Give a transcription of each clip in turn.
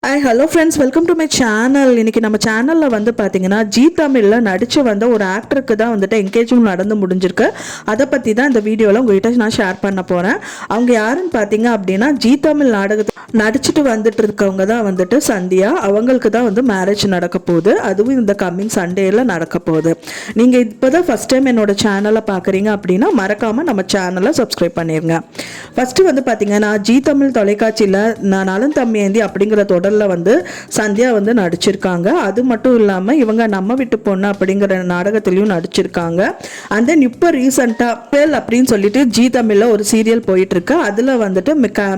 Hi hello friends, welcome to my channel. இன்னைக்கு நம்ம சேனலில் வந்து பார்த்தீங்கன்னா ஜி தமிழில் நடித்து வந்த ஒரு ஆக்டருக்கு தான் வந்துட்டு என்கேஜ்மெண்ட் நடந்து முடிஞ்சிருக்கு. அதை பற்றி தான் இந்த வீடியோவில் உங்கள்கிட்ட நான் ஷேர் பண்ண போகிறேன். அவங்க யாருன்னு பார்த்தீங்க அப்படின்னா ஜி தமிழ் நாடகத்தை நடிச்சுட்டு வந்துட்டு இருக்கவங்க தான் வந்துட்டு சந்தியா. அவங்களுக்கு தான் வந்து மேரேஜ் நடக்க போகுது. அதுவும் இந்த கம்மிங் சண்டேல நடக்க போகுது. நீங்கள் இப்போ தான் ஃபஸ்ட் டைம் என்னோட சேனலை பார்க்குறீங்க அப்படின்னா மறக்காமல் நம்ம சேனலை சப்ஸ்கிரைப் பண்ணிடுங்க. ஃபஸ்ட்டு வந்து பார்த்தீங்கன்னா ஜி தமிழ் தொலைக்காட்சியில் நான் நலன் தம்பியேந்தி அப்படிங்கிற தொடரில் வந்து சந்தியா வந்து நடிச்சிருக்காங்க. அது மட்டும் இல்லாமல் இவங்க நம்ம வீட்டு பொண்ணு அப்படிங்கிற நாடகத்திலையும் நடிச்சிருக்காங்க. அண்ட் தென் இப்போ ரீசெண்டாக அப்படின்னு சொல்லிட்டு ஜி தமிழில் ஒரு சீரியல் போயிட்டு இருக்கு. அதில் வந்துட்டு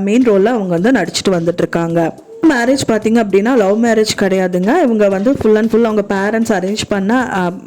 மெயின் ரோலில் அவங்க வந்து நடிச்சிட்டு வந்துட்டு இருக்காங்க. மேரேஜ் பார்த்தீங்க அப்படின்னா லவ் மேரேஜ் கிடையாதுங்க. இவங்க வந்து ஃபுல் அண்ட் ஃபுல் அவங்க பேரண்ட்ஸ் அரேஞ்ச் பண்ண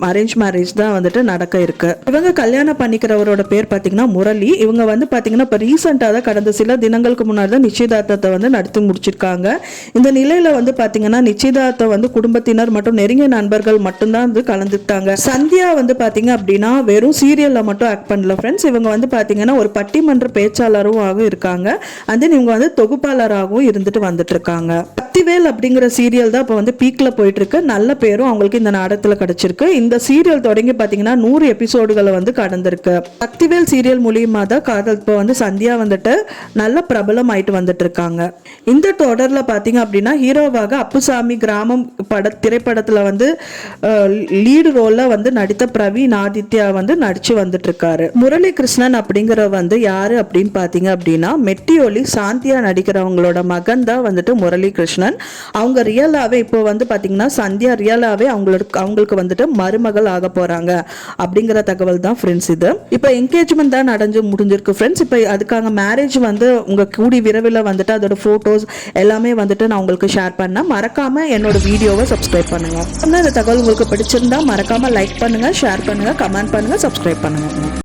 அரேஞ்ச் மேரேஜ் தான் வந்துட்டு நடக்க இருக்கு. இவங்க கல்யாணம் பண்ணிக்கிறவரோட பேர் பார்த்தீங்கன்னா முரளி. இவங்க வந்து பார்த்தீங்கன்னா இப்போ ரீசெண்டாக தான் கடந்த சில தினங்களுக்கு முன்னாடி தான் நிச்சயதார்த்தத்தை வந்து நடத்தி முடிச்சிருக்காங்க. இந்த நிலையில வந்து பார்த்தீங்கன்னா நிச்சயதார்த்தம் வந்து குடும்பத்தினர் மற்றும் நெருங்கிய நண்பர்கள் மட்டும்தான் வந்து கலந்துட்டாங்க. சந்தியா வந்து பார்த்தீங்க அப்படின்னா வெறும் சீரியலில் மட்டும் ஆக்ட் பண்ணல ஃப்ரெண்ட்ஸ். இவங்க வந்து பார்த்தீங்கன்னா ஒரு பட்டிமன்ற பேச்சாளரும் இருக்காங்க. அண்ட் தென் இவங்க வந்து தொகுப்பாளராகவும் இருந்துட்டு வந்துட்டு இருக்காங்க. சக்திவேல் அப்படிங்கிற சீரியல் தான் இப்போ வந்து பீக்ல போயிட்டு இருக்கு. நல்ல பேரும் அவங்களுக்கு இந்த நாடகத்தில் கிடைச்சிருக்கு. இந்த சீரியல் தொடங்கி பார்த்தீங்கன்னா 100 எபிசோடுகளை வந்து கடந்திருக்கு. சக்திவேல் சீரியல் மூலியமா தான் காதல் இப்போ வந்து சந்தியா வந்துட்டு நல்ல பிரபலம் ஆயிட்டு வந்துட்டு இருக்காங்க. இந்த தொடர்ல பார்த்தீங்க அப்படின்னா ஹீரோவாக அப்புசாமி கிராமம் திரைப்படத்தில் வந்து லீடு ரோல்ல வந்து நடித்த பிரவீன் ஆதித்யா வந்து நடிச்சு வந்துட்டு இருக்காரு. முரளி கிருஷ்ணன் அப்படிங்கிற வந்து யாரு அப்படின்னு பார்த்தீங்க அப்படின்னா மெட்டியொலி சாந்தியா நடிக்கிறவங்களோட மகன் தான் வந்துட்டு முரளி கிருஷ்ணன். அவங்க ரியலாவே இப்போ வந்து பாத்தீங்கன்னா சந்தியா ரியலாவே அவங்களுக்கு வந்துட்டு மருமகள் ஆக போறாங்க அப்படிங்கிற தகவல் தான் ஃப்ரெண்ட்ஸ். இது இப்போ என்கேஜ்மெண்ட் தான் நடந்து முடிஞ்சிருக்கு ஃப்ரெண்ட்ஸ். இப்போ அதுக்காக மேரேஜ் வந்து உங்க கூடி விரைவில் வந்துட்டு அதோட போட்டோஸ் எல்லாமே வந்துட்டு நான் உங்களுக்கு ஷேர் பண்ணேன். மறக்காம என்னோட வீடியோவை சப்ஸ்கிரைப் பண்ணுங்க. இந்த தகவல் உங்களுக்கு பிடிச்சிருந்தா மறக்காம லைக் பண்ணுங்க, ஷேர் பண்ணுங்க, கமெண்ட் பண்ணுங்க, சப்ஸ்கிரைப் பண்ணுங்க.